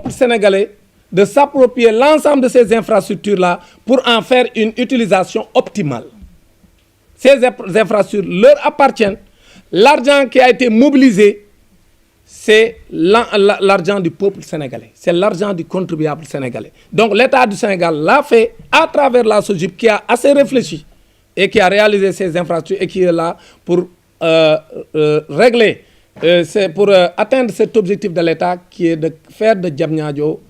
peuple sénégalais de s'approprier l'ensemble de ces infrastructures-là pour en faire une utilisation optimale. Ces infrastructures leur appartiennent. L'argent qui a été mobilisé, c'est l'argent du peuple sénégalais. C'est l'argent du contribuable sénégalais. Donc l'État du Sénégal l'a fait à travers la SOGIP qui a assez réfléchi et qui a réalisé ces infrastructures et qui est là pour régler, c'est pour atteindre cet objectif de l'État qui est de faire de Diamniadio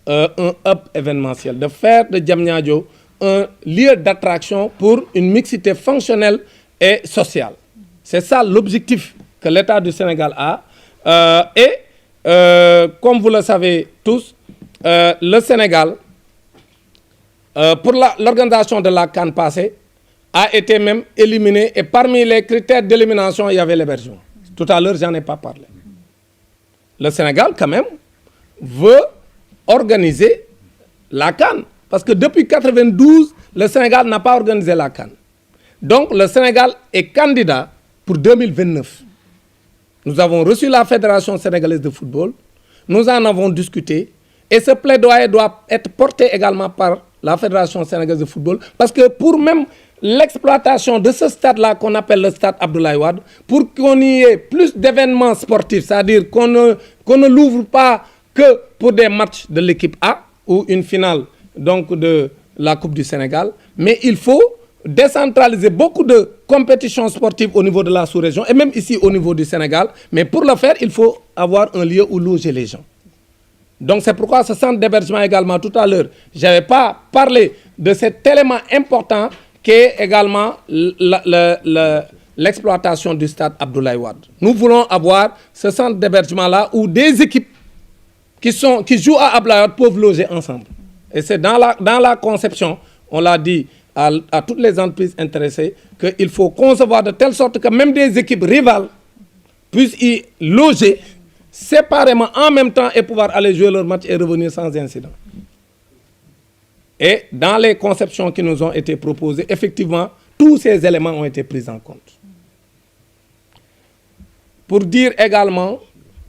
un hub événementiel, de faire de Diamniadio un lieu d'attraction pour une mixité fonctionnelle et sociale. C'est ça l'objectif que l'État du Sénégal a. Comme vous le savez tous, le Sénégal, pour l'organisation de la CAN passée, a été même éliminé et parmi les critères d'élimination, il y avait l'hébergement. Tout à l'heure, j'en ai pas parlé. Le Sénégal, quand même, veut organiser la CAN. Parce que depuis 1992, le Sénégal n'a pas organisé la CAN. Donc, le Sénégal est candidat pour 2029. Nous avons reçu la Fédération sénégalaise de football. Nous en avons discuté. Et ce plaidoyer doit être porté également par la Fédération sénégalaise de football. Parce que pour même l'exploitation de ce stade-là qu'on appelle le stade Abdoulaye Wade, pour qu'on y ait plus d'événements sportifs, c'est-à-dire qu'on ne l'ouvre pas que pour des matchs de l'équipe A ou une finale donc de la Coupe du Sénégal, mais il faut décentraliser beaucoup de compétitions sportives au niveau de la sous-région et même ici au niveau du Sénégal. Mais pour le faire, il faut avoir un lieu où loger les gens. Donc c'est pourquoi ce centre d'hébergement également, tout à l'heure, je n'avais pas parlé de cet élément important qui est également l'exploitation du stade Abdoulaye Wade. Nous voulons avoir ce centre d'hébergement-là où des équipes qui jouent à Abdoulaye Wade peuvent loger ensemble. Et c'est dans la conception, on l'a dit à toutes les entreprises intéressées, qu'il faut concevoir de telle sorte que même des équipes rivales puissent y loger séparément en même temps et pouvoir aller jouer leur match et revenir sans incident. Et dans les conceptions qui nous ont été proposées, effectivement, tous ces éléments ont été pris en compte. Pour dire également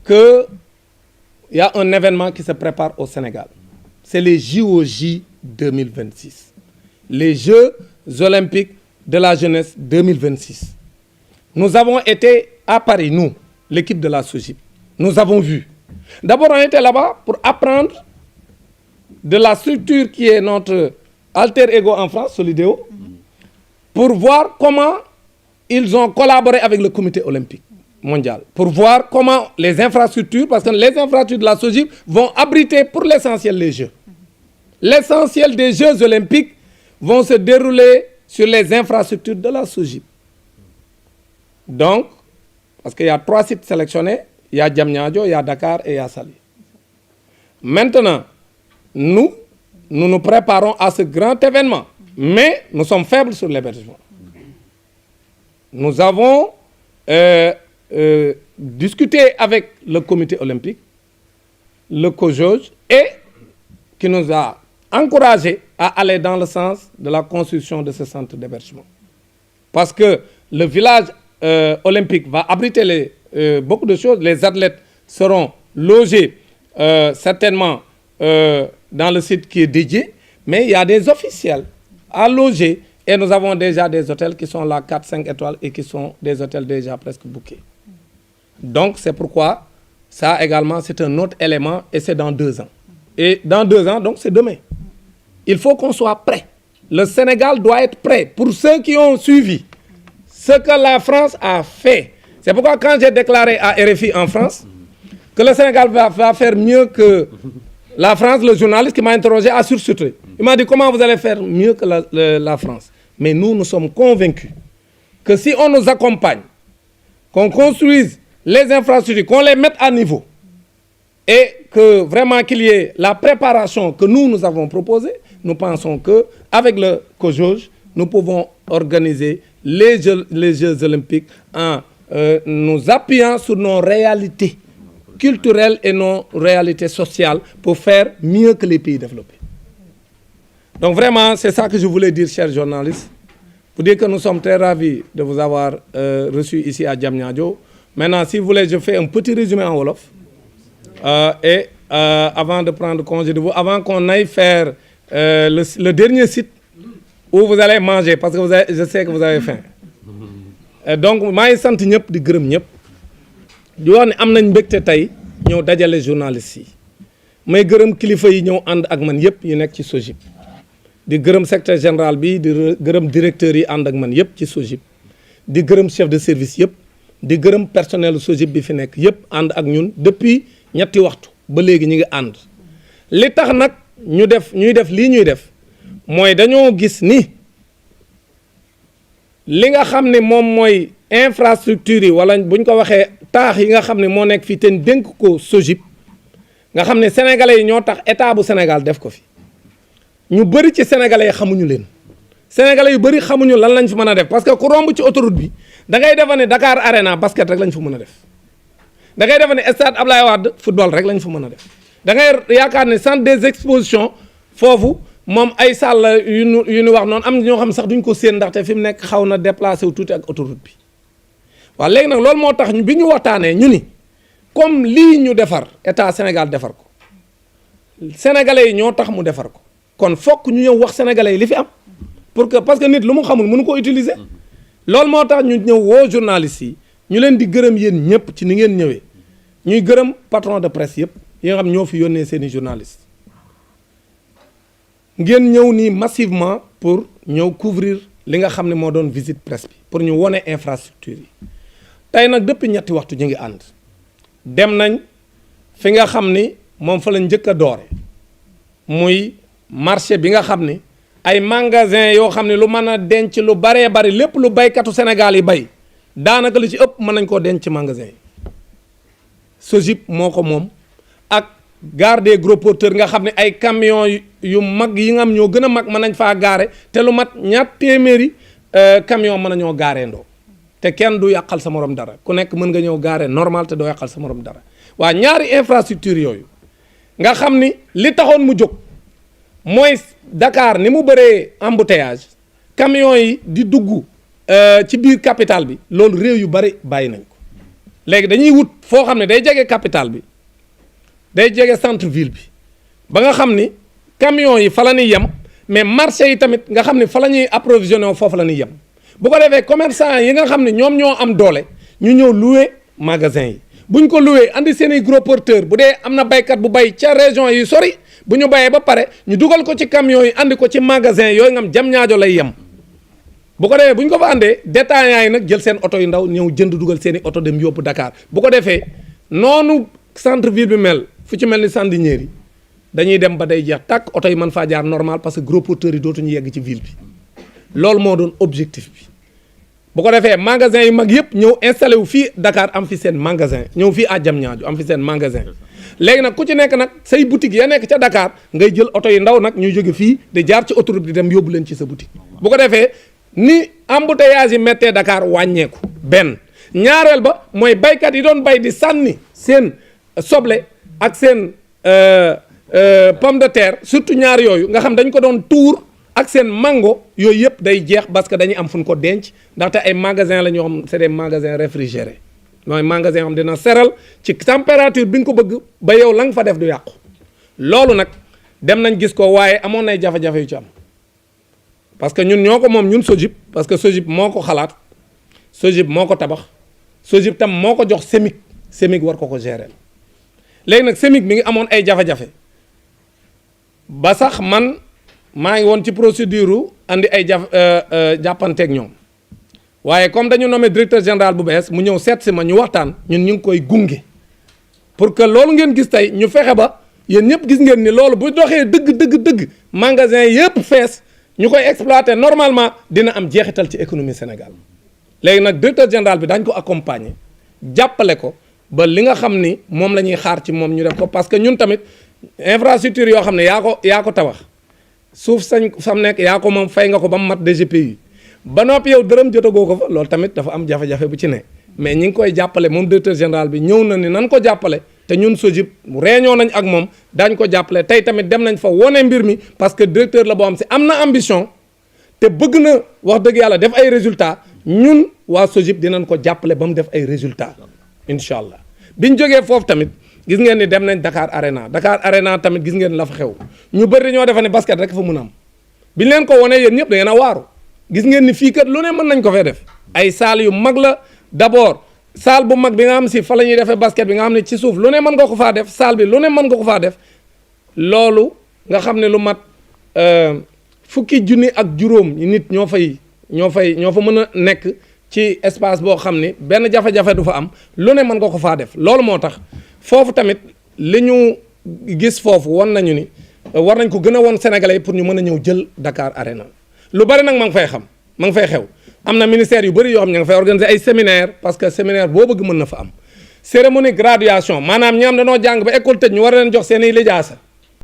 qu'il y a un événement qui se prépare au Sénégal. C'est les JOJ 2026. Les Jeux olympiques de la jeunesse 2026. Nous avons été à Paris, nous, l'équipe de la SOGIP. Nous avons vu. D'abord, on était là-bas pour apprendre de la structure qui est notre alter ego en France, Solidéo, pour voir comment ils ont collaboré avec le comité olympique mondial, pour voir comment les infrastructures, parce que les infrastructures de la SOGIP vont abriter pour l'essentiel les Jeux. L'essentiel des Jeux olympiques vont se dérouler sur les infrastructures de la SOGIP. Donc, parce qu'il y a 3 sites sélectionnés, il y a Diamniadio, il y a Dakar et il y a Saly. Maintenant, nous nous préparons à ce grand événement, mais nous sommes faibles sur l'hébergement. Nous avons discuté avec le comité olympique, le COJOJ, et qui nous a encouragés à aller dans le sens de la construction de ce centre d'hébergement. Parce que le village olympique va abriter beaucoup de choses. Les athlètes seront logés certainement dans le site qui est dédié, mais il y a des officiels à loger et nous avons déjà des hôtels qui sont là 4-5 étoiles et qui sont des hôtels déjà presque bookés. Donc c'est pourquoi ça également c'est un autre élément et c'est dans 2 ans. Et dans 2 ans, donc c'est demain. Il faut qu'on soit prêt. Le Sénégal doit être prêt. Pour ceux qui ont suivi ce que la France a fait, c'est pourquoi quand j'ai déclaré à RFI en France que le Sénégal va faire mieux que la France, le journaliste qui m'a interrogé a sursauté. Il m'a dit comment vous allez faire mieux que la France. Mais nous sommes convaincus que si on nous accompagne, qu'on construise les infrastructures, qu'on les mette à niveau et que vraiment qu'il y ait la préparation que nous avons proposée, nous pensons qu'avec le COJOJ, nous pouvons organiser les Jeux olympiques en nous appuyant sur nos réalités culturelles et nos réalités sociales pour faire mieux que les pays développés. Donc vraiment, c'est ça que je voulais dire, chers journalistes, pour dire que nous sommes très ravis de vous avoir reçus ici à Diamniadio. Maintenant, si vous voulez, je fais un petit résumé en Wolof. Et avant de prendre congé de vous, avant qu'on aille faire le dernier site où vous allez manger, parce que je sais que vous avez faim. Donc maa ngi sant ñëpp di gërëm ñëpp di wax ne am nañ mbégte tey ñëw dajale journalistes yi may gërëm kilifa yi ñëw ànd ak man yëpp yu nekk ci SOGIP di gërëm secrétaire général bi di gërëm directeur yi ànd ak man yëpp ci SOGIP di gërëm chef de service yëpp di gërëm personnel SOGIP bi fi nekk yëpp ànd ak ñun depuis ñetti waxtu ba léegi ñu ngi ànd li tax nag ñuy def lii ñuy def mooy dañoo gis ni li nga xam ne moom mooy infrastructure yi wala buñ ko waxee taax yi nga xam ne moo nekk fii te dénk ko SOGIP nga xam ne sénégalais yi ñoo tax état bu Sénégal def ko fi ñu bëri ci sénégalais yi xamuñu leen sénégalais yu bëri xamuñu lan lañ fi mën a def parce que ku romb ci autoroute bi da ngay defa ne Dakar Arena basket rek lañ fa mën a def da ngay defa ne stade Ablaye Wade football rek lañ fa mën a def da ngay yaakaar ne centre des expositions foofu moom ay salle yu ñu wax noonu am ñoo xam sax duñ ko séen ndaxte fi mu nekk xaw na déplacé wu tuuti ak autoroute bi waaw léegi nag loolu moo tax bi ñu waxtaanee ñu ni comme lii ñu defar état Sénégal defar ko sénégalais yi ñoo tax mu defar ko kon fokk ñu ñëw wax sénégalais yi li fi am parce que nit lu mu xamul mënu ko utiliser loolu moo tax ñu ñëw woo journalistes yi ñu leen di gërëm yéen ñëpp ci ni ngeen ñëwee ñuy gërëm patron de presse yëpp yi nga xam ñoo fi yónnee seeni journalistes ngeen ñëw nii massivement pour ñëw couvrir li nga xam ne moo doon visite presse bi pour ñu wone infrastructure yi tey nag depuis ñetti waxtu ñu ngi ànd dem nañ fi nga xam ni moom fa la njëkk a doore muy marché bi nga xam ni ay magasin yoo xam ne lu mën a denc lu baree bari lépp lu baykatu Sénégal yi bay daanaka lu ci ëpp mën nañ koo denc magasin yi SOGIP moo ko moom ak gare des gros porteurs nga xam ne ay camions yu mag yi nga xam ñoo gën a mag mën nañ faa gaare te lu mat ñaar téeméeri camion mën nañoo gaaree ndoo te kenn du yàqal sa morom dara ku nekk mën nga ñëw gaare normal te doo yàqal sa morom dara waa ñaari infrastructure yooyu nga xam ni li taxoon mu jóg mooy Dakar ni mu bëree embouteillage camions yi di dugg ci biir capitale bi loolu réew yu bari bàyyi nañ ko léegi dañuy wut foo xam ne day jege capitale bi day jege centre ville bi ba nga xam ni camions yi fa la ñuy yem mais marché yi tamit nga xam ne fa la ñuy approvisionné foofu la ñuy yem bu ko defee commerçant yi nga xam ne ñoom ñoo am doole ñu ñëw louer magasin yi buñ ko louer andi seen i gros porteur bu dee am na baykat bu bay ca région yi sori bu ñu bayee ba pare ñu dugal ko ci camions yi andi ko ci magasin yooyu nga xam jam ñaajo lay yem bu ko defee bu ñu ko fa andee détaillants yi nag jël seen oto yu ndaw ñëw jënd dugal seen i oto dem yóbbu Dakar bu ko defee noonu centre ville bi mel fu ci mel ni Sandiniéry yi dañuy dem ba day jeex tàkk oto yi mën faa jaar normal parce que gros porteurs yi dootuñu yegg ci ville bi loolu moo doon objectif bi bu ko defee magasin yu mag yëpp ñëw installé wu fii Dakar am fi seen magasin ñëw fii à Diamniadio am fi seen magasin léegi nag ku ci nekk nag say boutique ya nekk ca Dakar ngay jël oto yi ndaw nag ñuy jóge fii di jaar ci autoroute di dem yóbbu leen ci sa boutique bu ko defee ni embouteillage yi méttee Dakar wàññeeku benn ñaareel ba mooy baykat yi doon bay di sànni seen soble ak seen pomme de terre surtout ñaar yooyu nga xam dañ ko doon tuur ak seen mango yooyu yëpp day jeex parce que dañuy am fu ñu ko denc ndaxte ay magasin la ñoo xam c'est des magasins réfrigérés mooy magasin yoo xam dina seral ci température bi nga ko bëgg ba yow la nga fa def du yàqu loolu nag dem nañ gis ko waaye amoon nay jafe-jafe yu ci am parce que ñun ñoo ko moom ñun SOGIP parce que SOGIP moo ko xalaat SOGIP moo ko tabax SOGIP tam moo ko jox CEMIC war ko gérer léegi nag CEMIC mi ngi amoon ay jafe-jafe ba sax man maa ngi woon ci procédure andi ay jàppanteeg ñoom waaye comme dañu nommé directeur général bu bees mu ñëw seet si ma ñu waxtaan ñun ñu ngi koy gunge pour que loolu ngeen gis tey ñu fexe ba yéen ñëpp gis ngeen ni loolu bu doxee dëgg magasin yëpp fees ñu koy exploiter normalement dina am jeexital ci économie Sénégal léegi nag directeur général bi dañ ko accompagner jàppale ko ba li nga xam ni moom la ñuy xaar ci moom ñu def ko parce que ñun tamit infrastructure yoo xam ne yaa ko tabax suuf sam nekk yaa ko moom fay nga ko ba mu mat DGPU ba noppi yow dërëm jotagoo ko fa loolu tamit dafa am jafe-jafe bu ci ne mais ñi ngi koy jàppale moom directeur général bi ñëw na ni nan ko jàppale te ñun SOGIP réunion nañ ak moom daañ ko jàppale tey tamit dem nañ fa wone mbir mi parce que directeur la boo xam si am na ambition te bëgg na wax dëgg yàlla def ay résultats ñun waa SOGIP dinañ ko jàppale ba mu def ay résultats incha allah biñ jógee foofu tamit gis ngeen ni dem nañ Dakar Arena tamit gis ngeen la fa xew ñu bëri ñoo defa ne basket rek fa mun a am biñ leen ko wonee yéen ñëpp da ngeen a waaru gis ngeen ni fii kat lu ne mën nañ ko fee def ay salle yu mag la d'abord salle bu mag bi nga xam si fa la ñuy defee basket bi nga xam ne ci suuf lu ne mën nga ko faa def salle bi lu ne mën nga ko faa def loolu nga xam ne lu mat fukki junni ak juróom nit ñoo fa mën a nekk ci espace boo xam ni benn jafe-jafe du fa am lu ne mën nga ko faa def loolu moo tax foofu tamit li ñu gis foofu won nañu ni war nañ ko gën a won Sénégalais yi pour ñu mën a ñëw jël Dakar Arena lu bari nag ma ngi fay xew am na ministère yu bëri yoo xam ne nga fay organiser ay séminaire parce que séminaire boo bëgg mën na fa am cérémonie graduation maanaam ñi am dañoo jàng ba école tëj ñu war a leen jox seen i lijaasa